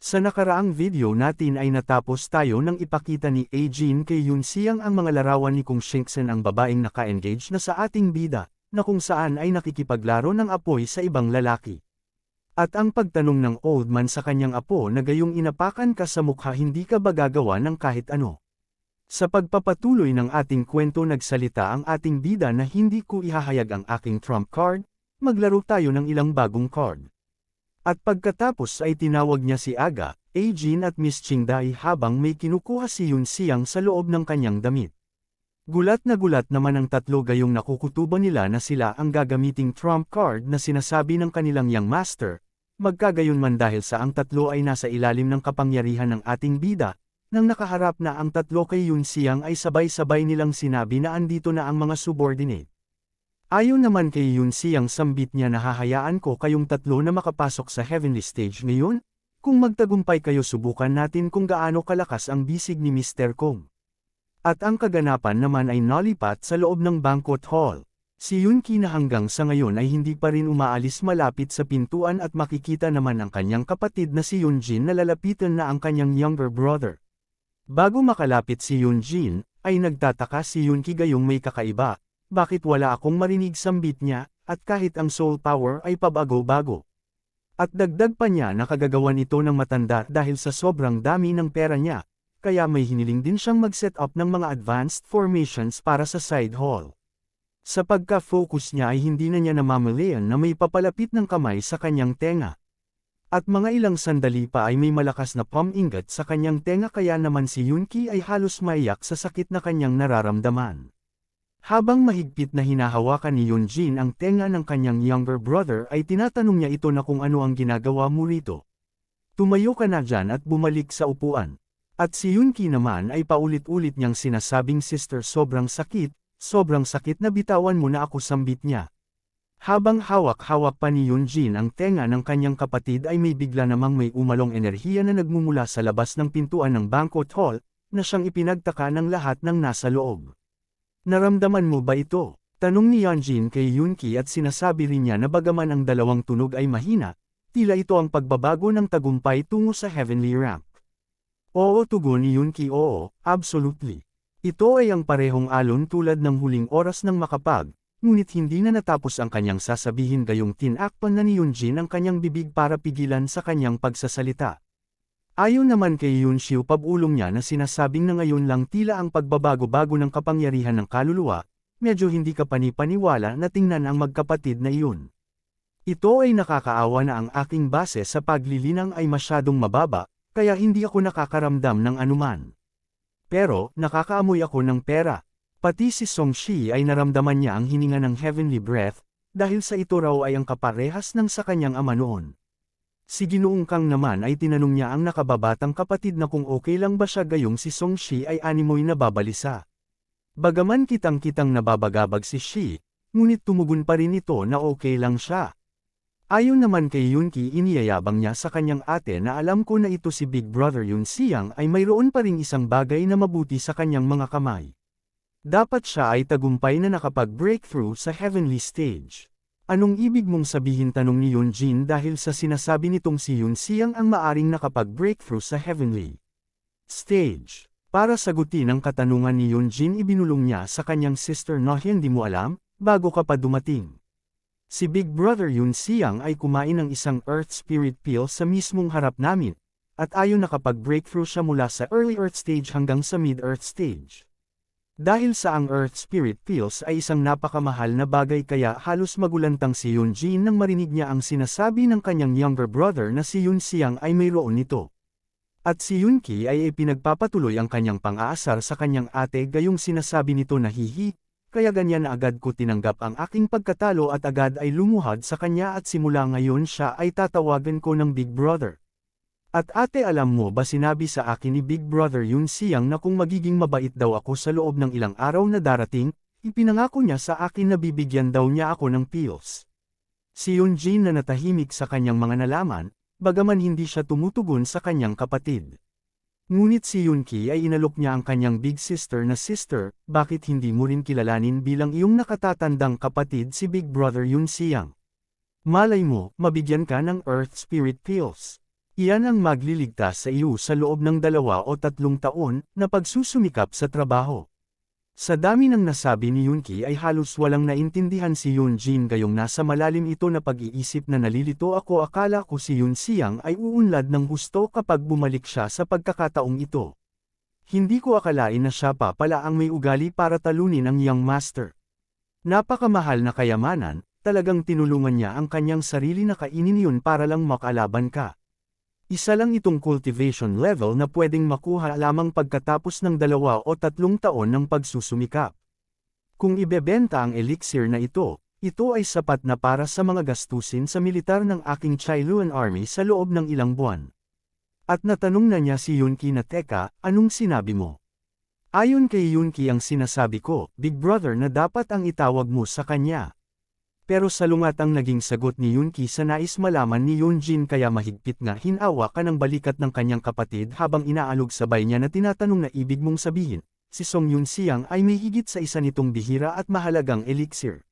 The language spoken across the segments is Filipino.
Sa nakaraang video natin ay natapos tayo nang ipakita ni Ajin kay Yoon-siang ang mga larawan ni Kung Shinksen ang babaeng naka-engage na sa ating bida, na kung saan ay nakikipaglaro ng apoy sa ibang lalaki. At ang pagtanong ng old man sa kanyang apo na gayong inapakan ka sa mukha hindi ka ba gagawa ng kahit ano. Sa pagpapatuloy ng ating kwento nagsalita ang ating bida na hindi ko ihahayag ang aking trump card, maglaro tayo ng ilang bagong card. At pagkatapos ay tinawag niya si Aga, Ajin at Miss Chingdai habang may kinukuha si Yoon-siang sa loob ng kanyang damit. Gulat na gulat naman ang tatlo gayong nakukutuban nila na sila ang gagamiting trump card na sinasabi ng kanilang young master, magkagayon man dahil sa ang tatlo ay nasa ilalim ng kapangyarihan ng ating bida. Nang nakaharap na ang tatlo kay Yoon-siang ay sabay-sabay nilang sinabi na andito na ang mga subordinate. Ayon naman kay Yoon-siang sambit niya na hahayaan ko kayong tatlo na makapasok sa heavenly stage ngayon? Kung magtagumpay kayo subukan natin kung gaano kalakas ang bisig ni Mr. Kong. At ang kaganapan naman ay nalipat sa loob ng banquet hall. Si Yoon-ki na hanggang sa ngayon ay hindi pa rin umaalis malapit sa pintuan at makikita naman ang kanyang kapatid na si Yoon-jin na lalapitan na ang kanyang younger brother. Bago makalapit si Yoon-jin, ay nagtataka si Yoon-ki gayong may kakaiba, bakit wala akong marinig sambit niya, at kahit ang soul power ay pabago-bago. At dagdag pa niya na kagagawan ito ng matanda dahil sa sobrang dami ng pera niya, kaya may hiniling din siyang mag-set up ng mga advanced formations para sa side hall. Sa pagka-focus niya ay hindi na niya namamalayan na may papalapit ng kamay sa kanyang tenga. At mga ilang sandali pa ay may malakas na pam-ingat sa kanyang tenga kaya naman si Yoon-ki ay halos maiyak sa sakit na kanyang nararamdaman. Habang mahigpit na hinahawakan ni Yoon-jin ang tenga ng kanyang younger brother ay tinatanong niya ito na kung ano ang ginagawa mo rito. Tumayo ka na dyan at bumalik sa upuan. At si Yoon-ki naman ay paulit-ulit niyang sinasabing sister sobrang sakit na bitawan mo na ako sambit niya. Habang hawak-hawak pa ni Yoon-jin ang tenga ng kanyang kapatid ay may bigla namang may umalong enerhiya na nagmumula sa labas ng pintuan ng banquet hall, na siyang ipinagtaka ng lahat ng nasa loob. Naramdaman mo ba ito? Tanong ni Yoon-jin kay Yoon-ki at sinasabi rin niya na bagaman ang dalawang tunog ay mahina, tila ito ang pagbabago ng tagumpay tungo sa heavenly rank. Oo, tugon ni Yoon-ki, oo, absolutely. Ito ay ang parehong alon tulad ng huling oras ng makapag. Ngunit hindi na natapos ang kanyang sasabihin gayong tinakpan na ni Yoon-jin ang kanyang bibig para pigilan sa kanyang pagsasalita. Ayon naman kay Yoon-siu pabulong niya na sinasabing na ngayon lang tila ang pagbabago-bago ng kapangyarihan ng kaluluwa, medyo hindi ka panipaniwala na tingnan ang magkapatid na iyon. Ito ay nakakaawa na ang aking base sa paglilinang ay masyadong mababa, kaya hindi ako nakakaramdam ng anuman. Pero, nakakaamoy ako ng pera. Pati si Song-shi ay naramdaman niya ang hininga ng heavenly breath, dahil sa ito raw ay ang kaparehas ng sa kanyang ama noon. Si Ginoong Kang naman ay tinanong niya ang nakababatang kapatid na kung okay lang ba siya gayong si Song-shi ay animoy nababalisa. Bagaman kitang-kitang nababagabag si Shi, ngunit tumugon pa rin ito na okay lang siya. Ayon naman kay Yoon-ki iniyayabang niya sa kanyang ate na alam ko na ito si Big Brother Yoon-siang ay mayroon pa ring isang bagay na mabuti sa kanyang mga kamay. Dapat siya ay tagumpay na nakapag-breakthrough sa heavenly stage. Anong ibig mong sabihin tanong ni Yoon-jin dahil sa sinasabi nitong si Yoon-siang ang maaring nakapag-breakthrough sa heavenly stage. Para sagutin ang katanungan ni Yoon-jin ibinulong niya sa kanyang sister na hindi mo alam, bago ka pa dumating. Si Big Brother Yoon-siang ay kumain ng isang Earth Spirit Pill sa mismong harap namin, at ayon nakapag-breakthrough siya mula sa early Earth stage hanggang sa mid-Earth stage. Dahil sa ang Earth Spirit Pills ay isang napakamahal na bagay kaya halos magulantang si Yoon-jin nang marinig niya ang sinasabi ng kanyang younger brother na si Yoon-siang ay mayroon nito. At si Yoon-ki ay ipinagpapatuloy ang kanyang pang-aasar sa kanyang ate gayong sinasabi nito na hihi, kaya ganyan na agad ko tinanggap ang aking pagkatalo at agad ay lumuhad sa kanya at simula ngayon siya ay tatawagan ko ng Big Brother. At ate alam mo ba sinabi sa akin ni Big Brother Yoon-siang na kung magiging mabait daw ako sa loob ng ilang araw na darating, ipinangako niya sa akin na bibigyan daw niya ako ng pills. Si Yoon-jin na natahimik sa kanyang mga nalaman, bagaman hindi siya tumutugon sa kanyang kapatid. Ngunit si Yoon-ki ay inalok niya ang kanyang big sister na sister, bakit hindi mo rin kilalanin bilang iyong nakatatandang kapatid si Big Brother Yoon-siang? Malay mo, mabigyan ka ng Earth Spirit Pills. Iyan ang magliligtas sa iyo sa loob ng 2 o 3 taon na pagsusumikap sa trabaho. Sa dami ng nasabi ni Yoonki ay halos walang naintindihan si Yoonjin gayong nasa malalim ito na pag-iisip na nalilito ako akala ko si Yoon Siang ay uunlad ng husto kapag bumalik siya sa pagkakataong ito. Hindi ko akalain na siya pa pala ang may ugali para talunin ang young master. Napakamahal na kayamanan, talagang tinulungan niya ang kanyang sarili na kainin yun para lang makalaban ka. Isa lang itong cultivation level na pwedeng makuha lamang pagkatapos ng 2 o 3 taon ng pagsusumikap. Kung ibebenta ang elixir na ito ay sapat na para sa mga gastusin sa militar ng aking Chailuan Army sa loob ng ilang buwan. At natanong na niya si Yoonki na teka, anong sinabi mo? Ayon kay Yoonki ang sinasabi ko, Big Brother na dapat ang itawag mo sa kanya. Pero salungat ang naging sagot ni Yoonki sa nais malaman ni Yoonjin kaya mahigpit nga hinawa ka ng balikat ng kanyang kapatid habang inaalog sabay niya na tinatanong na ibig mong sabihin, si Song Yoon Siang ay may higit sa isa nitong bihira at mahalagang elixir.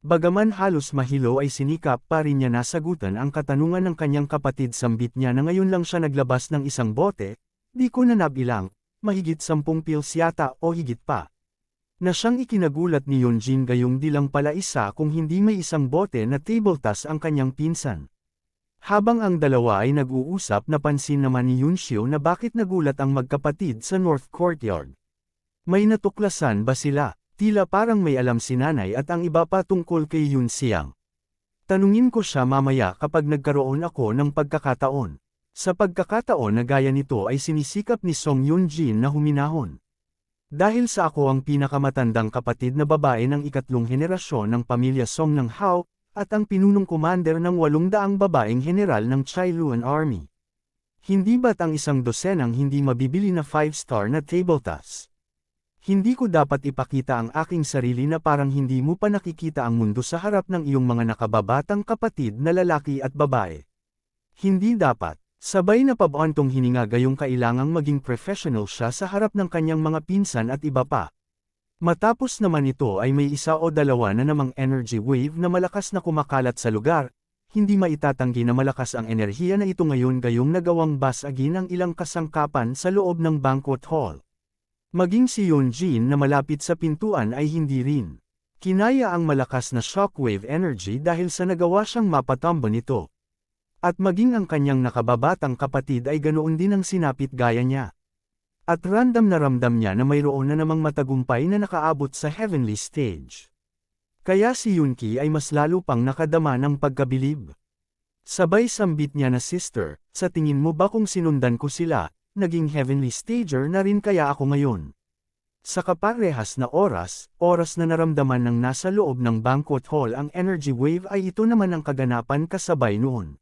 Bagaman halos mahilo ay sinikap pa rin niya nasagutan ang katanungan ng kanyang kapatid sambit niya na ngayon lang siya naglabas ng isang bote, di ko na nabilang, mahigit 10 pills yata o higit pa. Na siyang ikinagulat ni Yoonjin gayong di lang pala isa kung hindi may isang bote na table tas ang kanyang pinsan. Habang ang dalawa ay nag-uusap napansin naman ni Yoonshio na bakit nagulat ang magkapatid sa North Courtyard. May natuklasan ba sila? Tila parang may alam si nanay at ang iba pa tungkol kay Yoon Siang. Tanungin ko siya mamaya kapag nagkaroon ako ng pagkakataon. Sa pagkakataon na gaya nito ay sinisikap ni Song Yoonjin na huminahon. Dahil sa ako ang pinakamatandang kapatid na babae ng ikatlong henerasyon ng pamilya Song ng Hao, at ang pinunong commander ng 800 babaeng general ng Chailuan Army. Hindi ba't ang isang dosenang hindi mabibili na 5-star na table tas? Hindi ko dapat ipakita ang aking sarili na parang hindi mo pa nakikita ang mundo sa harap ng iyong mga nakababatang kapatid na lalaki at babae. Hindi dapat. Sabay na pabantong hininga gayong kailangang maging professional siya sa harap ng kanyang mga pinsan at iba pa. Matapos naman ito ay may 1 o 2 na namang energy wave na malakas na kumakalat sa lugar, hindi maitatanggi na malakas ang enerhiya na ito ngayon gayong nagawang basagin ang ilang kasangkapan sa loob ng banquet hall. Maging si Yoonjin na malapit sa pintuan ay hindi rin. Kinaya ang malakas na shockwave energy dahil sa nagawa siyang mapatambo nito. At maging ang kanyang nakababatang kapatid ay ganoon din ang sinapit gaya niya. At ramdam niya na mayroon na namang matagumpay na nakaabot sa heavenly stage. Kaya si Yoonki ay mas lalo pang nakadama ng pagkabilib. Sabay sambit niya na sister, sa tingin mo ba kung sinundan ko sila, naging heavenly stager na rin kaya ako ngayon? Sa kaparehas na oras na naramdaman ng nasa loob ng banquet hall ang energy wave ay ito naman ang kaganapan kasabay noon.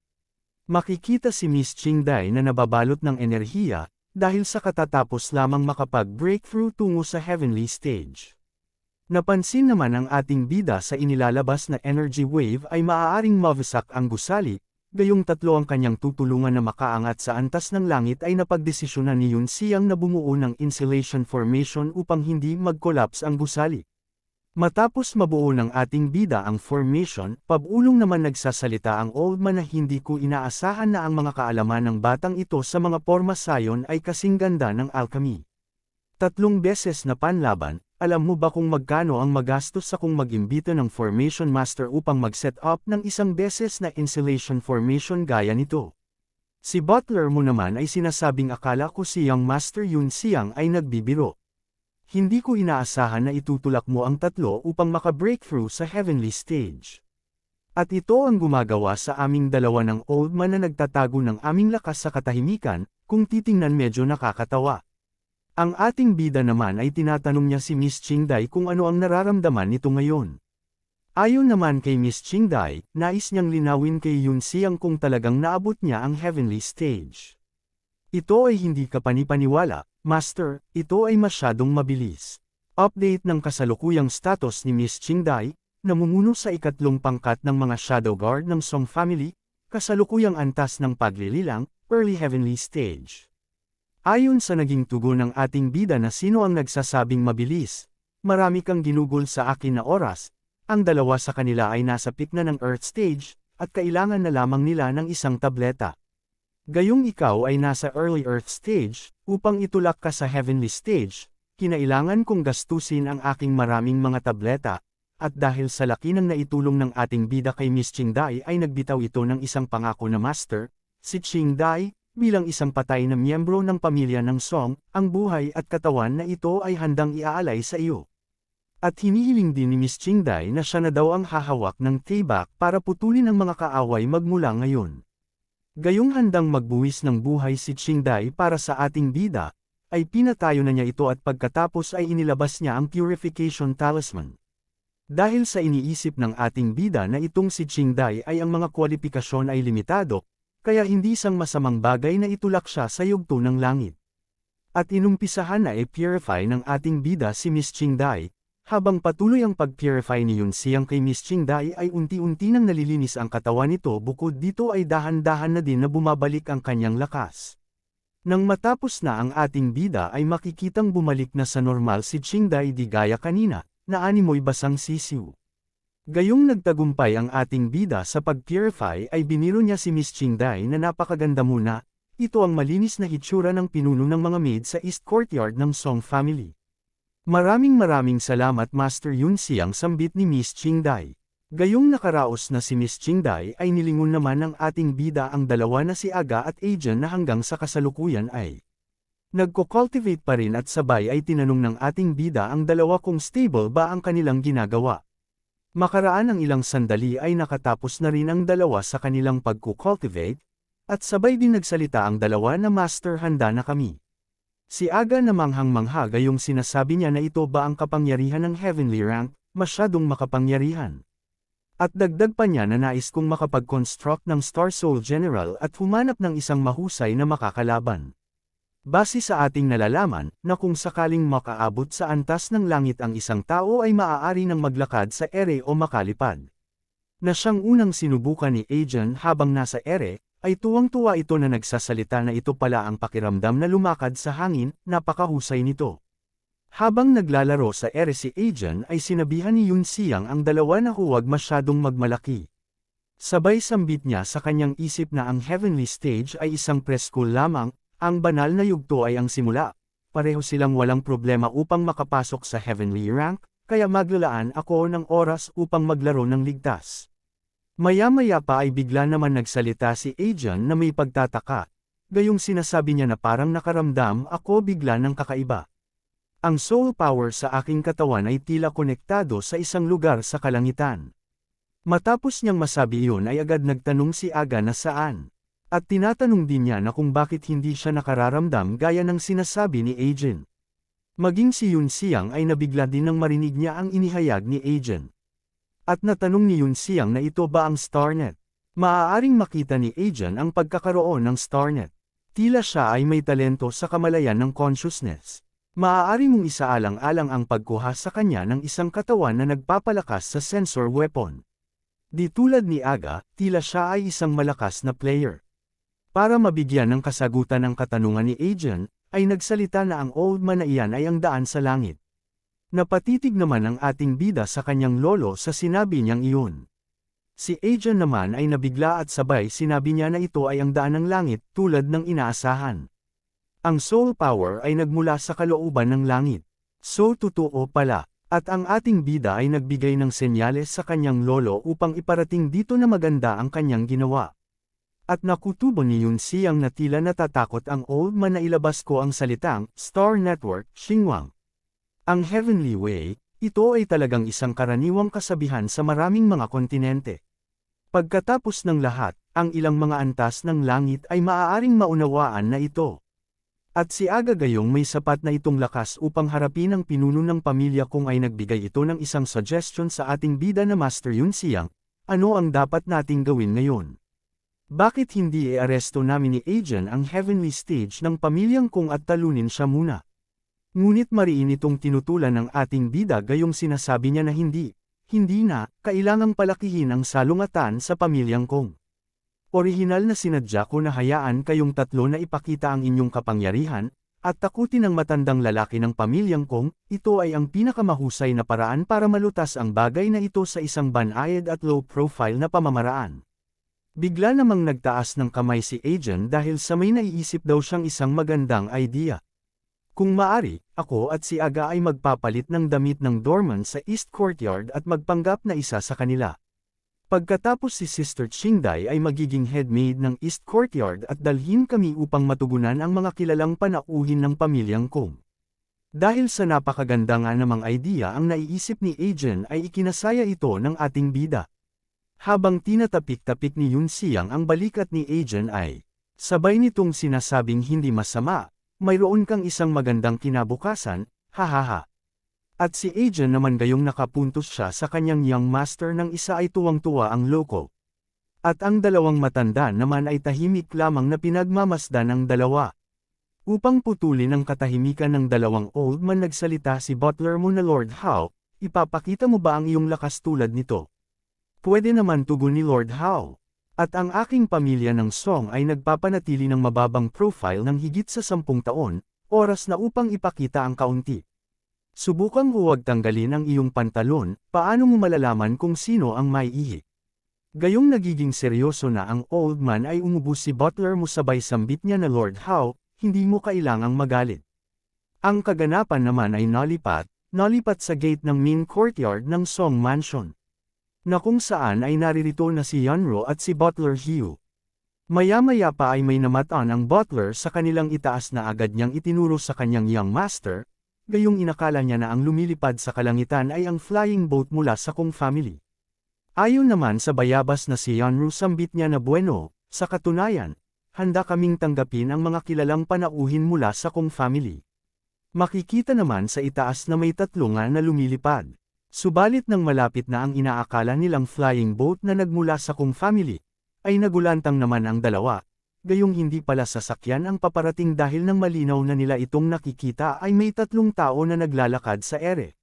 Makikita si Miss Qingdai na nababalot ng enerhiya, dahil sa katatapos lamang makapag-breakthrough tungo sa heavenly stage. Napansin naman ang ating bida sa inilalabas na energy wave ay maaaring mawasak ang gusali, gayong 3 ang kanyang tutulungan na makaangat sa antas ng langit ay napagdesisyonan ni Yoon Siang na bumuo ng insulation formation upang hindi mag-collapse ang gusali. Matapos mabuo ng ating bida ang formation, pabulong naman nagsasalita ang old man na hindi ko inaasahan na ang mga kaalaman ng batang ito sa mga porma sayon ay kasing ganda ng alchemy. 3 beses na panlaban, alam mo ba kung magkano ang magastos sa kung mag-imbita ng formation master upang mag-set up ng 1 beses na insulation formation gaya nito? Si butler mo naman ay sinasabing akala ko si young master Yoon Siang ay nagbibiro. Hindi ko inaasahan na itutulak mo ang 3 upang maka-breakthrough sa heavenly stage. At ito ang gumagawa sa aming dalawa ng old man na nagtatago ng aming lakas sa katahimikan, kung titingnan medyo nakakatawa. Ang ating bida naman ay tinatanong niya si Miss Qingdai kung ano ang nararamdaman nito ngayon. Ayon naman kay Miss Qingdai, nais niyang linawin kay Yoon Siang kung talagang naabot niya ang heavenly stage. Ito ay hindi kapanipaniwala, Master, ito ay masyadong mabilis. Update ng kasalukuyang status ni Miss Qingdai, namumuno sa 3 pangkat ng mga Shadow Guard ng Song family, kasalukuyang antas ng paglililang, early heavenly stage. Ayon sa naging tugon ng ating bida na sino ang nagsasabing mabilis, marami kang ginugol sa akin na oras, ang 2 sa kanila ay nasa peak na ng Earth stage, at kailangan na lamang nila ng 1 tableta. Gayong ikaw ay nasa early earth stage, upang itulak ka sa heavenly stage, kinailangan kong gastusin ang aking maraming mga tableta, at dahil sa laki ng naitulong ng ating bida kay Miss Qingdai ay nagbitaw ito ng isang pangako na master, si Qingdai, bilang isang patay na miyembro ng pamilya ng Song, ang buhay at katawan na ito ay handang iaalay sa iyo. At hinihiling din ni Miss Qingdai na siya na daw ang hahawak ng payback para putulin ang mga kaaway magmula ngayon. Gayong handang magbuwis ng buhay si Qingdai para sa ating bida, ay pinatayo na niya ito at pagkatapos ay inilabas niya ang Purification Talisman. Dahil sa iniisip ng ating bida na itong si Qingdai ay ang mga kwalifikasyon ay limitado, kaya hindi isang masamang bagay na itulak siya sa yugto ng langit. At inumpisahan na i-purify ng ating bida si Miss Qingdai. Habang patuloy ang pag-purify ni Yun Xiang kay Miss Qingdai ay unti-unti nang nalilinis ang katawan nito, bukod dito ay dahan-dahan na din na bumabalik ang kanyang lakas. Nang matapos na ang ating bida ay makikitang bumalik na sa normal si Qingdai di gaya kanina, na animoy basang sisiw. Gayong nagtagumpay ang ating bida sa pag-purify ay biniro niya si Miss Qingdai na napakaganda muna, ito ang malinis na hitsura ng pinuno ng mga maid sa East Courtyard ng Song family. Maraming salamat Master Yun Xiang, sambit ni Miss Qingdai. Gayong nakaraos na si Miss Qingdai ay nilingon naman ng ating bida ang dalawa na si Aga at Ajan na hanggang sa kasalukuyan ay nagko-cultivate pa rin at sabay ay tinanong ng ating bida ang dalawa kung stable ba ang kanilang ginagawa. Makaraan ang ilang sandali ay nakatapos na rin ang dalawa sa kanilang pagko-cultivate, at sabay din nagsalita ang dalawa na Master, handa na kami. Si Aga na manghang-mangha gayong sinasabi niya na ito ba ang kapangyarihan ng heavenly rank, masyadong makapangyarihan. At dagdag pa niya na nais kong makapag-construct ng Star Soul General at humanap ng isang mahusay na makakalaban. Base sa ating nalalaman, na kung sakaling makaabot sa antas ng langit ang isang tao ay maaari ng maglakad sa ere o makalipad. Na siyang unang sinubukan ni Ajan habang nasa ere, ay tuwang-tuwa ito na nagsasalita na ito pala ang pakiramdam na lumakad sa hangin, napakahusay nito. Habang naglalaro sa ere si Ajan ay sinabihan ni Yun Xiang ang dalawa na huwag masyadong magmalaki. Sabay sambit niya sa kanyang isip na ang heavenly stage ay isang preschool lamang, ang banal na yugto ay ang simula. Pareho silang walang problema upang makapasok sa heavenly rank, kaya maglalaan ako ng oras upang maglaro ng ligtas. Maya-maya pa ay bigla naman nagsalita si Ajan na may pagtataka. Gayong sinasabi niya na parang nakaramdam ako bigla ng kakaiba. Ang soul power sa aking katawan ay tila konektado sa isang lugar sa kalangitan. Matapos niyang masabi iyon ay agad nagtanong si Aga na saan. At tinatanong din niya na kung bakit hindi siya nakararamdam gaya ng sinasabi ni Ajan. Maging si Yun Xiang ay nabigla din nang marinig niya ang inihayag ni Ajan. At natanong ni Yun Xiang na ito ba ang Starnet. Maaaring makita ni Ajan ang pagkakaroon ng Starnet. Tila siya ay may talento sa kamalayan ng consciousness. Maaari mong isaalang-alang ang pagkuha sa kanya ng isang katawan na nagpapalakas sa sensor weapon. Di tulad ni Aga, tila siya ay isang malakas na player. Para mabigyan ng kasagutan ang katanungan ni Ajan, ay nagsalita na ang old man na iyan ay ang daan sa langit. Napatitig naman ang ating bida sa kanyang lolo sa sinabi niyang iyon. Si Ajan naman ay nabigla at sabay sinabi niya na ito ay ang daan ng langit tulad ng inaasahan. Ang soul power ay nagmula sa kalooban ng langit. So totoo pala, at ang ating bida ay nagbigay ng senyales sa kanyang lolo upang iparating dito na maganda ang kanyang ginawa. At nakutubo ni Yun Xiang na tila natatakot ang old man na ilabas ko ang salitang Star Network, Xinguang. Ang Heavenly Way, ito ay talagang isang karaniwang kasabihan sa maraming mga kontinente. Pagkatapos ng lahat, ang ilang mga antas ng langit ay maaaring maunawaan na ito. At si Aga gayong may sapat na itong lakas upang harapin ang pinuno ng pamilya kung ay nagbigay ito ng isang suggestion sa ating bida na Master Yun Xiang, ano ang dapat nating gawin ngayon? Bakit hindi i-aresto namin ni Ajan ang heavenly stage ng pamilyang kung at talunin siya muna? Ngunit mariin itong tinutulan ng ating bida gayong sinasabi niya na hindi na, kailangang palakihin ang salungatan sa pamilyang kong. Orihinal na sinadya ko na hayaan kayong tatlo na ipakita ang inyong kapangyarihan, at takutin ang matandang lalaki ng pamilyang kong, ito ay ang pinakamahusay na paraan para malutas ang bagay na ito sa isang banayad at low-profile na pamamaraan. Bigla namang nagtaas ng kamay si Aegon dahil sa may naiisip daw siyang isang magandang idea. Kung maari, ako at si Aga ay magpapalit ng damit ng doorman sa East Courtyard at magpanggap na isa sa kanila. Pagkatapos si Sister Qingdai ay magiging headmaid ng East Courtyard at dalhin kami upang matugunan ang mga kilalang panauhin ng pamilyang Kong. Dahil sa napakaganda nga namang idea ang naiisip ni Aegon ay ikinasaya ito ng ating bida. Habang tinatapik-tapik ni Yun Xiang ang balikat ni Aegon ay, sabay nitong sinasabing hindi masama, mayroon kang isang magandang kinabukasan, hahaha. At si Aegon naman gayong nakapuntos siya sa kanyang young master ng isa ay tuwang-tuwa ang loko. At ang dalawang matanda naman ay tahimik lamang na pinagmamasdan ng dalawa. Upang putulin ang katahimikan ng dalawang old man nagsalita si butler mo na Lord Howe, ipapakita mo ba ang iyong lakas tulad nito? Pwede naman tugon ni Lord Howe. At ang aking pamilya ng Song ay nagpapanatili ng mababang profile ng higit sa 10 taon, oras na upang ipakita ang kaunti. Subukang huwag tanggalin ang iyong pantalon, paano mo malalaman kung sino ang may ihi? Gayong nagiging seryoso na ang old man ay umubos si butler mo sabay sambit niya na Lord Howe, hindi mo kailangang magalit. Ang kaganapan naman ay nalipat sa gate ng main courtyard ng Song Mansion. Na kung saan ay naririto na si Yunro at si Butler Hugh. Maya-maya pa ay may namataan ang butler sa kanilang itaas na agad niyang itinuro sa kanyang young master, gayong inakala niya na ang lumilipad sa kalangitan ay ang flying boat mula sa Kong family. Ayon naman sa bayabas na si Yunro sambit niya na bueno, sa katunayan, handa kaming tanggapin ang mga kilalang panauhin mula sa Kong family. Makikita naman sa itaas na may 3 nga na lumilipad. Subalit nang malapit na ang inaakala nilang flying boat na nagmula sa Kong family, ay nagulantang naman ang dalawa, gayong hindi pala sasakyan ang paparating dahil nang malinaw na nila itong nakikita ay may 3 tao na naglalakad sa ere.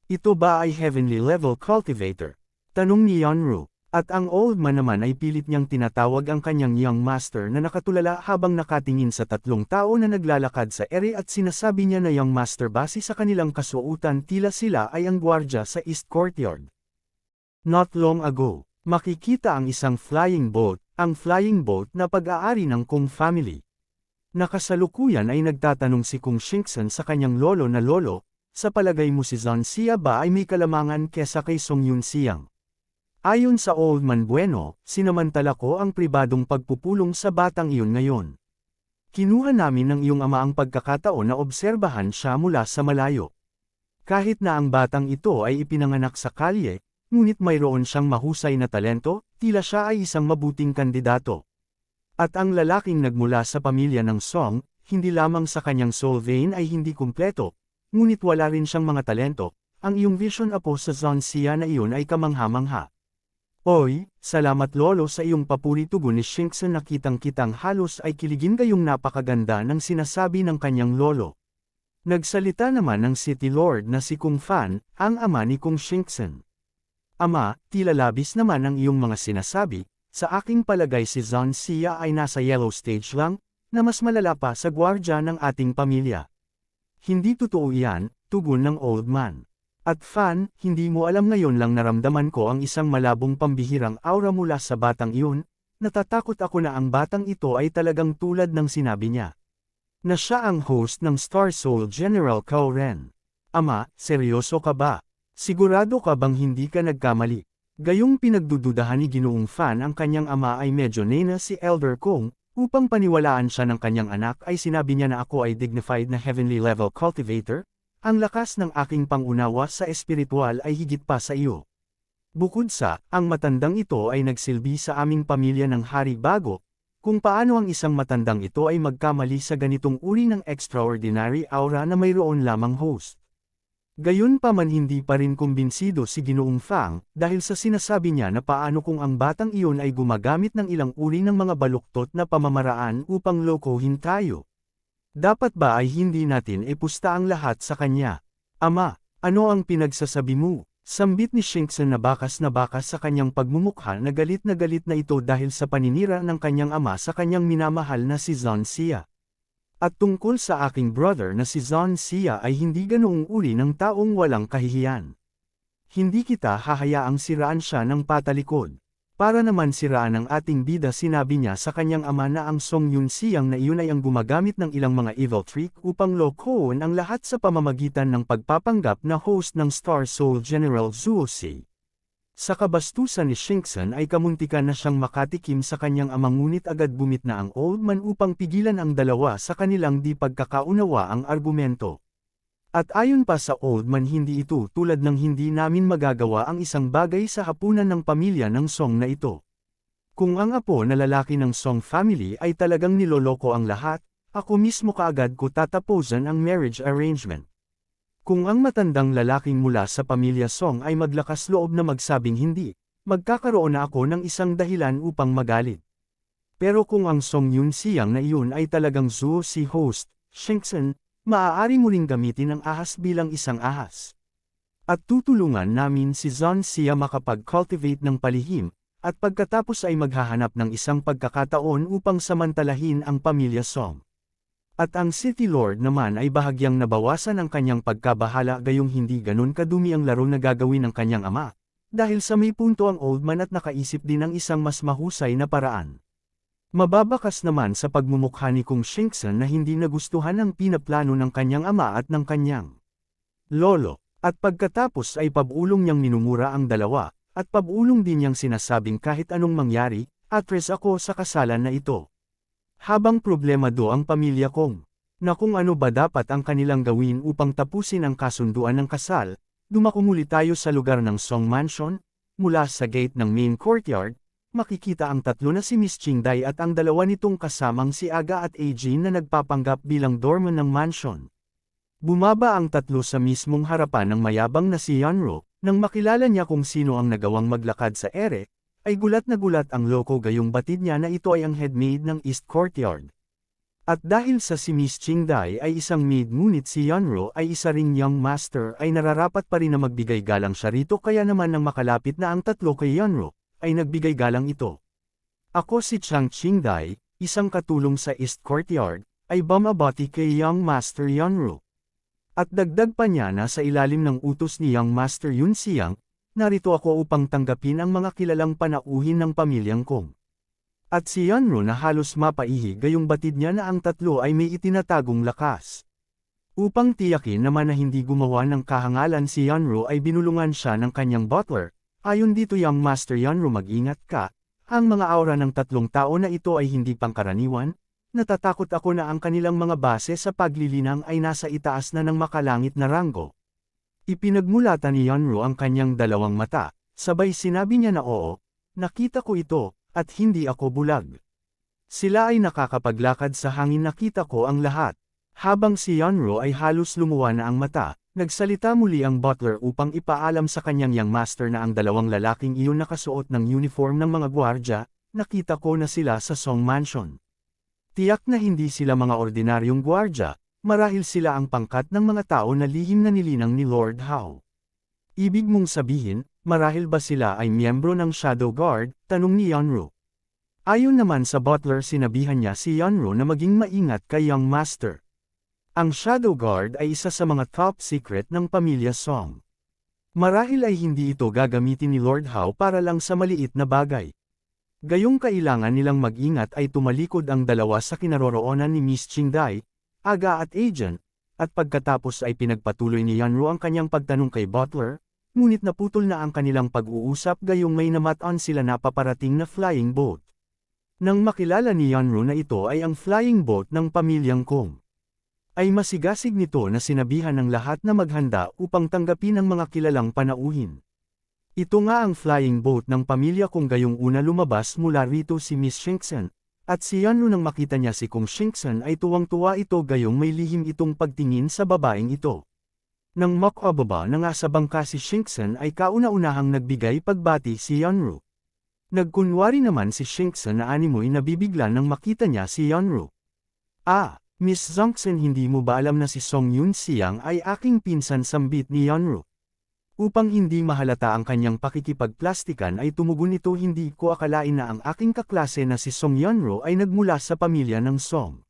Ito ba ay heavenly level cultivator? Tanong ni Yunro, at ang old man naman ay pilit niyang tinatawag ang kanyang young master na nakatulala habang nakatingin sa 3 tao na naglalakad sa ere at sinasabi niya na young master base sa kanilang kasuotan tila sila ay ang gwardya sa East Courtyard. Not long ago, makikita ang isang flying boat, ang flying boat na pag-aari ng Kong family. Nakasalukuyan ay nagtatanong si Kong Shingson sa kanyang lolo na lolo, sa palagay mo si Zon Xia ba ay may kalamangan kesa kay Song Yun Xiang? Ayon sa Old Man Bueno, sinamantala ko ang pribadong pagpupulong sa batang iyon ngayon. Kinuha namin ng iyong ama ang pagkakataon na obserbahan siya mula sa malayo. Kahit na ang batang ito ay ipinanganak sa kalye, ngunit mayroon siyang mahusay na talento, tila siya ay isang mabuting kandidato. At ang lalaking nagmula sa pamilya ng Song, hindi lamang sa kanyang soul vein ay hindi kumpleto, ngunit wala rin siyang mga talento, ang iyong vision apo sa Zon Xia na iyon ay kamangha-mangha. Oy, salamat lolo sa iyong papuri tugon ni Shingson na kitang-kitang halos ay kiligin gayong napakaganda ng sinasabi ng kanyang lolo. Nagsalita naman ng City Lord na si Kung Fan, ang ama ni Kung Shingson. Ama, tila labis naman ang iyong mga sinasabi, sa aking palagay si Zon Xia ay nasa yellow stage lang, na mas malala pa sa gwardya ng ating pamilya. Hindi totoo yan, tugon ng old man. At Fan, hindi mo alam ngayon lang naramdaman ko ang isang malabong pambihirang aura mula sa batang iyon, natatakot ako na ang batang ito ay talagang tulad ng sinabi niya. Na siya ang host ng Star Soul General Cao Ren. Ama, seryoso ka ba? Sigurado ka bang hindi ka nagkamali? Gayong pinagdududahan ni Ginoong Fan ang kanyang ama ay medyo nena si Elder Kong, upang paniwalaan siya ng kanyang anak ay sinabi niya na ako ay dignified na heavenly level cultivator. Ang lakas ng aking pangunawa sa espiritual ay higit pa sa iyo. Bukod sa, ang matandang ito ay nagsilbi sa aming pamilya ng hari bago, kung paano ang isang matandang ito ay magkamali sa ganitong uri ng extraordinary aura na mayroon lamang host. Gayunpaman hindi pa rin kumbinsido si Ginoong Fang, dahil sa sinasabi niya na paano kung ang batang iyon ay gumagamit ng ilang uri ng mga baluktot na pamamaraan upang lokohin tayo. Dapat ba ay hindi natin ipusta ang lahat sa kanya? Ama, ano ang pinagsasabi mo? Sambit ni Shingson na bakas sa kanyang pagmumukha na galit na ito dahil sa paninira ng kanyang ama sa kanyang minamahal na si Zon Xia. At tungkol sa aking brother na si Zon Xia ay hindi ganoong uri ng taong walang kahihiyan. Hindi kita hahayaang siraan siya ng patalikod. Para naman siraan ang ating bida, sinabi niya sa kanyang ama na ang Song Yun-siang na iyon ay ang gumagamit ng ilang mga evil trick upang lokohin ang lahat sa pamamagitan ng pagpapanggap na host ng Star Soul General Zuosi. Sa kabastusan ni Shingson ay kamuntikan na siyang makatikim sa kanyang ama, ngunit agad bumit na ang old man upang pigilan ang dalawa sa kanilang di pagkakaunawa ang argumento. At ayon pa sa old man, hindi ito tulad ng hindi namin magagawa ang isang bagay sa hapunan ng pamilya ng Song na ito. Kung ang apo na lalaki ng Song family ay talagang niloloko ang lahat, ako mismo kaagad ko tatapusan ang marriage arrangement. Kung ang matandang lalaking mula sa pamilya Song ay maglakas loob na magsabing hindi, magkakaroon na ako ng isang dahilan upang magalit. Pero kung ang Song Yun-siang na iyon ay talagang Zuosi host, Shingson, maaari mo ring gamitin ang ahas bilang isang ahas. At tutulungan namin si Zon siya makapag-cultivate ng palihim, at pagkatapos ay maghahanap ng isang pagkakataon upang samantalahin ang pamilya Song. At ang City Lord naman ay bahagyang nabawasan ang kanyang pagkabahala, gayong hindi ganun kadumi ang laro na gagawin ng kanyang ama, dahil sa may punto ang old man at nakaisip din ng isang mas mahusay na paraan. Mababakas naman sa pagmumukha ni Kung Shingson na hindi nagustuhan ang pinaplano ng kanyang ama at ng kanyang lolo, at pagkatapos ay pabulong niyang minumura ang dalawa, at pabulong din niyang sinasabing kahit anong mangyari, atres ako sa kasalan na ito. Habang problemado ang pamilya Kong, na kung ano ba dapat ang kanilang gawin upang tapusin ang kasunduan ng kasal, dumako muli tayo sa lugar ng Song Mansion, mula sa gate ng main courtyard. Makikita ang tatlo na si Miss Qingdai at ang dalawa nitong kasamang si Aga at Ajin na nagpapanggap bilang doorman ng mansion. Bumaba ang tatlo sa mismong harapan ng mayabang na si Yeonro, nang makilala niya kung sino ang nagawang maglakad sa ere, ay gulat na gulat ang loko, gayong batid niya na ito ay ang headmaid ng East Courtyard. At dahil sa si Miss Qingdai ay isang maid ngunit si Yeonro ay isa ring young master, ay nararapat pa rin na magbigay galang siya rito, kaya naman nang makalapit na ang tatlo kay Yeonro, ay nagbigay galang ito. Ako si Chang Qingdai, isang katulong sa East Courtyard, ay bumabati kay Young Master Yeonro. At dagdag pa niya na sa ilalim ng utos ni Young Master Yun-siang, narito ako upang tanggapin ang mga kilalang panauhin ng pamilyang Kong. At si Yeonro na halos mapaihi, gayong batid niya na ang tatlo ay may itinatagong lakas. Upang tiyakin naman na hindi gumawa ng kahangalan si Yeonro ay binulungan siya ng kanyang butler. Ayon dito Young Master Yeonro, mag-ingat ka, ang mga aura ng tatlong tao na ito ay hindi pangkaraniwan, natatakot ako na ang kanilang mga base sa paglilinang ay nasa itaas na ng makalangit na ranggo. Ipinagmulatan ni Yeonro ang kanyang dalawang mata, sabay sinabi niya na oo, nakita ko ito, at hindi ako bulag. Sila ay nakakapaglakad sa hangin, nakita ko ang lahat. Habang si Yeonro ay halos lumuwa na ang mata, nagsalita muli ang butler upang ipaalam sa kanyang young master na ang dalawang lalaking iyon nakasuot ng uniform ng mga gwardya, nakita ko na sila sa Song Mansion. Tiyak na hindi sila mga ordinaryong gwardya, marahil sila ang pangkat ng mga tao na lihim na nilinang ni Lord Hao. Ibig mong sabihin, marahil ba sila ay miyembro ng Shadow Guard, tanong ni Yeonro. Ayon naman sa butler, sinabihan niya si Yeonro na maging maingat kay young master. Ang Shadow Guard ay isa sa mga top secret ng pamilya Song. Marahil ay hindi ito gagamitin ni Lord Hao para lang sa maliit na bagay. Gayong kailangan nilang mag-ingat ay tumalikod ang dalawa sa kinaroroonan ni Miss Qingdai, Aga at Agent, at pagkatapos ay pinagpatuloy ni Yeonro ang kanyang pagtanong kay butler, ngunit naputol na ang kanilang pag-uusap gayong may namataan sila na paparating na flying boat. Nang makilala ni Yeonro na ito ay ang flying boat ng pamilyang Kong, ay masigasig nito na sinabihan ng lahat na maghanda upang tanggapin ang mga kilalang panauhin. Ito nga ang flying boat ng pamilya Kong, gayong una lumabas mula rito si Miss Shingson, at si Yeonro nang makita niya si Kung Shingson ay tuwang-tuwa ito, gayong may lihim itong pagtingin sa babaeng ito. Nang makababa na nga sa bangka si Shingson ay kauna-unahang nagbigay pagbati si Yeonro. Nagkunwari naman si Shingson na animoy nabibigla nang makita niya si Yeonro. Ah! Miss Zongsen, hindi mo ba alam na si Song Yun-siang ay aking pinsan, sambit ni Yeonro. Upang hindi mahalata ang kanyang pakikipagplastikan ay tumugon ito, hindi ko akalain na ang aking kaklase na si Song Yeonro ay nagmula sa pamilya ng Song.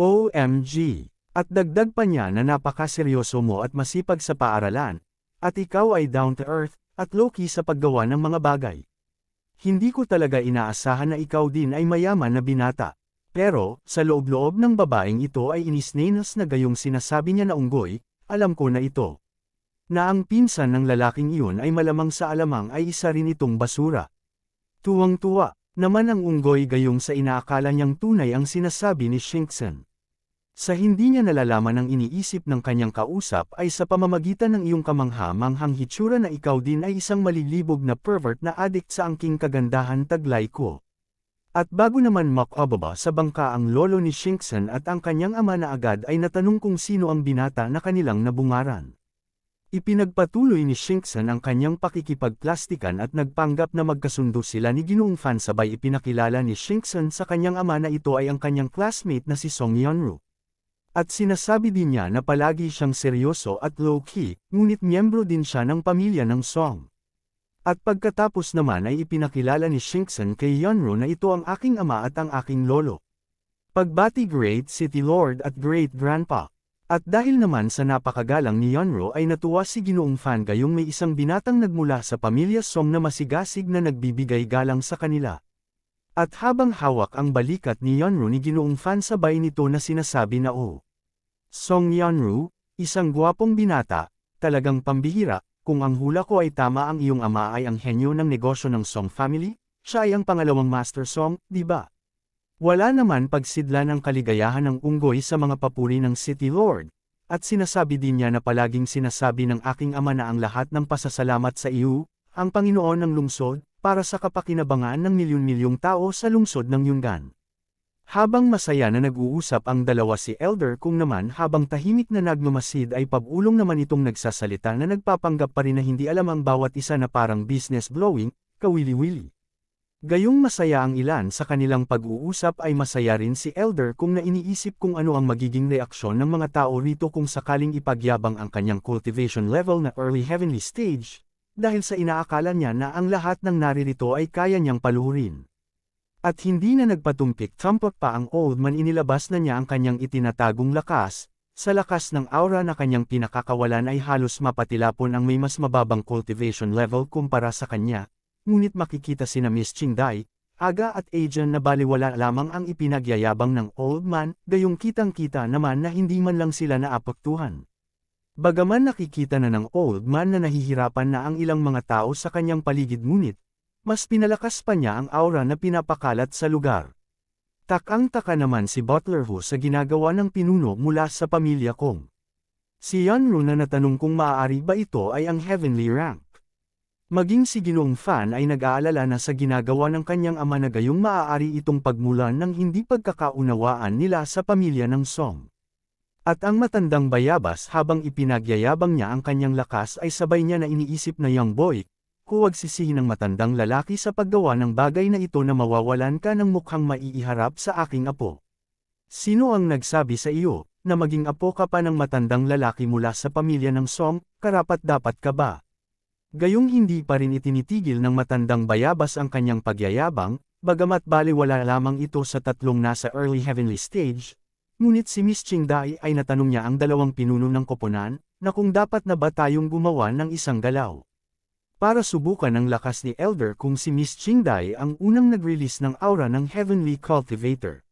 OMG! At dagdag pa niya na napakaseryoso mo at masipag sa paaralan, at ikaw ay down to earth, at low-key sa paggawa ng mga bagay. Hindi ko talaga inaasahan na ikaw din ay mayaman na binata. Pero, sa loob-loob ng babaeng ito ay inisnenas na gayong sinasabi niya na unggoy, alam ko na ito. Na ang pinsan ng lalaking iyon ay malamang sa alamang ay isa rin itong basura. Tuwang-tuwa naman ang unggoy gayong sa inaakala niyang tunay ang sinasabi ni Shinksen. Sa hindi niya nalalaman ang iniisip ng kanyang kausap ay sa pamamagitan ng iyong kamangha-manghang hitsura na ikaw din ay isang malilibog na pervert na addict sa angking kagandahan taglay ko. At bago naman makababa sa bangka ang lolo ni Shinksen at ang kanyang ama na agad ay natanong kung sino ang binata na kanilang nabungaran. Ipinagpatuloy ni Shinksen ang kanyang pakikipagplastikan at nagpanggap na magkasundo sila ni Ginoong Fan sabay ipinakilala ni Shinksen sa kanyang ama na ito ay ang kanyang classmate na si Song Yeonru. At sinasabi din niya na palagi siyang seryoso at low-key, ngunit miyembro din siya ng pamilya ng Song. At pagkatapos naman ay ipinakilala ni Shinksen kay Yeonru na ito ang aking ama at ang aking lolo. Pagbati Great City Lord at Great Grandpa. At dahil naman sa napakagalang ni Yeonru ay natuwa si Ginoong Fan gayong may isang binatang nagmula sa pamilya Song na masigasig na nagbibigay galang sa kanila. At habang hawak ang balikat ni Yeonru ni Ginoong Fan sabay nito na sinasabi na Song Yeonru, isang gwapong binata, talagang pambihira, kung ang hula ko ay tama ang iyong ama ay ang henyo ng negosyo ng Song family, siya ay ang pangalawang Master Song, di ba? Wala naman pagsidla ng kaligayahan ng unggoy sa mga papuri ng City Lord, at sinasabi din niya na palaging sinasabi ng aking ama na ang lahat ng pasasalamat sa iyo, ang Panginoon ng lungsod, para sa kapakinabangan ng milyon-milyong tao sa lungsod ng Yungan. Habang masaya na nag-uusap ang dalawa si Elder Kung naman habang tahimik na nagmamasid ay pabulong naman itong nagsasalita na nagpapanggap pa rin na hindi alam ang bawat isa na parang business blowing, kawili-wili. Gayong masaya ang ilan sa kanilang pag-uusap ay masaya rin si Elder Kung na iniisip kung ano ang magiging reaksyon ng mga tao rito kung sakaling ipagyabang ang kanyang cultivation level na early heavenly stage, dahil sa inaakala niya na ang lahat ng naririto ay kaya niyang paluhurin. At hindi na nagpatumpik tampok pa ang old man inilabas na niya ang kanyang itinatagong lakas, sa lakas ng aura na kanyang pinakakawalan ay halos mapatilapon ang may mas mababang cultivation level kumpara sa kanya, ngunit makikita sina Miss Qingdai, Aga at Ajan na baliwala lamang ang ipinagyayabang ng old man, gayong kitang-kita naman na hindi man lang sila naapektuhan. Bagaman nakikita na ng old man na nahihirapan na ang ilang mga tao sa kanyang paligid ngunit, mas pinalakas pa niya ang aura na pinapakalat sa lugar. Takang-taka naman si Butler Hu sa ginagawa ng pinuno mula sa pamilya Kong. Si Yeonru na natanong kung maaari ba ito ay ang heavenly rank. Maging si Ginoong Fan ay nag-aalala na sa ginagawa ng kanyang ama na gayong maaari itong pagmulan ng hindi pagkakaunawaan nila sa pamilya ng Song. At ang matandang bayabas habang ipinagyayabang niya ang kanyang lakas ay sabay niya na iniisip na young boy, huwag sisihin ng matandang lalaki sa paggawa ng bagay na ito na mawawalan ka ng mukhang maiiharap sa aking apo. Sino ang nagsabi sa iyo, na maging apo ka pa ng matandang lalaki mula sa pamilya ng Song, karapat-dapat ka ba? Gayong hindi pa rin itinitigil ng matandang bayabas ang kanyang pagyayabang, bagamat baliwala lamang ito sa tatlong nasa early heavenly stage, ngunit si Miss Qingdai ay natanong niya ang dalawang pinuno ng koponan, na kung dapat na ba tayong gumawa ng isang galaw. Para subukan ang lakas ni Elder Kung si Miss Qingdai ang unang nag-release ng aura ng Heavenly Cultivator.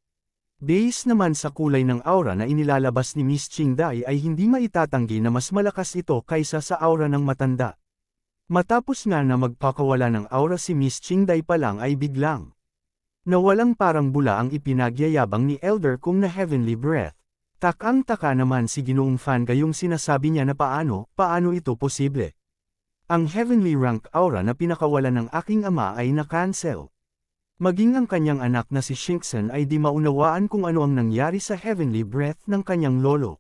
Base naman sa kulay ng aura na inilalabas ni Miss Qingdai ay hindi maitatanggi na mas malakas ito kaysa sa aura ng matanda. Matapos nga na magpakawala ng aura si Miss Qingdai pa lang ay biglang nawalang parang bula ang ipinagyayabang ni Elder Kung na Heavenly Breath. Takang-taka naman si Ginoong Fan gayong sinasabi niya na paano ito posible. Ang heavenly rank aura na pinakawalan ng aking ama ay na-cancel. Maging ang kanyang anak na si Shinksen ay di maunawaan kung ano ang nangyari sa heavenly breath ng kanyang lolo.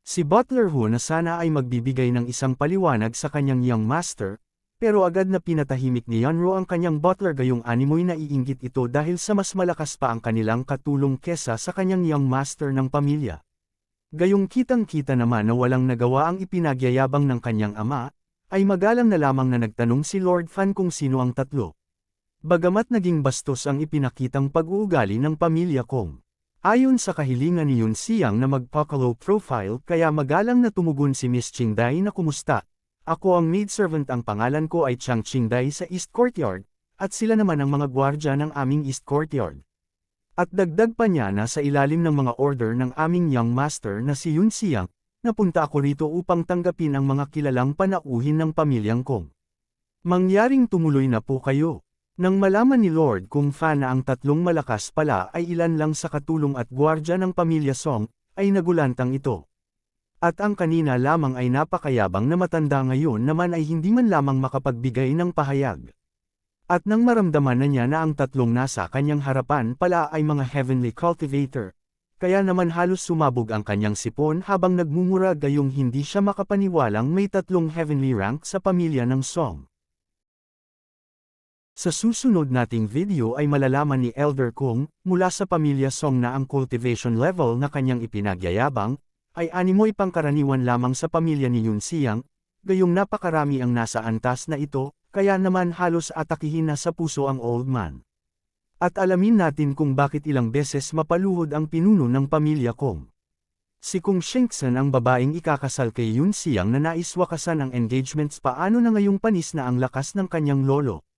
Si Butler Hu na sana ay magbibigay ng isang paliwanag sa kanyang young master, pero agad na pinatahimik ni Yeonru ang kanyang butler gayong animoy na iinggit ito dahil sa mas malakas pa ang kanilang katulong kesa sa kanyang young master ng pamilya. Gayong kitang-kita naman na walang nagawa ang ipinagyayabang ng kanyang ama, ay magalang na lamang na nagtanong si Lord Fan kung sino ang tatlo. Bagamat naging bastos ang ipinakitang pag-uugali ng pamilya Kong. Ayon sa kahilingan ni Yun Siyang na magpa-low profile kaya magalang na tumugon si Miss Qingdai na kumusta. Ako ang maidservant ang pangalan ko ay Chang Qingdai sa East Courtyard, at sila naman ang mga gwardya ng aming East Courtyard. At dagdag pa niya na sa ilalim ng mga order ng aming young master na si Yun Xiang, napunta ako rito upang tanggapin ang mga kilalang panauhin ng pamilyang Kong. Mangyaring tumuloy na po kayo. Nang malaman ni Lord Kung Fan na ang tatlong malakas pala ay ilan lang sa katulong at gwardya ng pamilya Song, ay nagulantang ito. At ang kanina lamang ay napakayabang na matanda ngayon naman ay hindi man lamang makapagbigay ng pahayag. At nang maramdaman na niya na ang tatlong nasa kanyang harapan pala ay mga heavenly cultivator, kaya naman halos sumabog ang kanyang sipon habang nagmumura gayong hindi siya makapaniwalang may tatlong heavenly rank sa pamilya ng Song. Sa susunod nating video ay malalaman ni Elder Kung, mula sa pamilya Song na ang cultivation level na kanyang ipinagyayabang, ay animoy pangkaraniwan lamang sa pamilya ni Yun Xiang, gayong napakarami ang nasa antas na ito, kaya naman halos atakihin na sa puso ang old man. At alamin natin kung bakit ilang beses mapaluhod ang pinuno ng pamilya Kong. Si Kung Shengsan ang babaeng ikakasal kay Yun Xiang na nais wakasan ang engagements paano na ngayong panis na ang lakas ng kanyang lolo.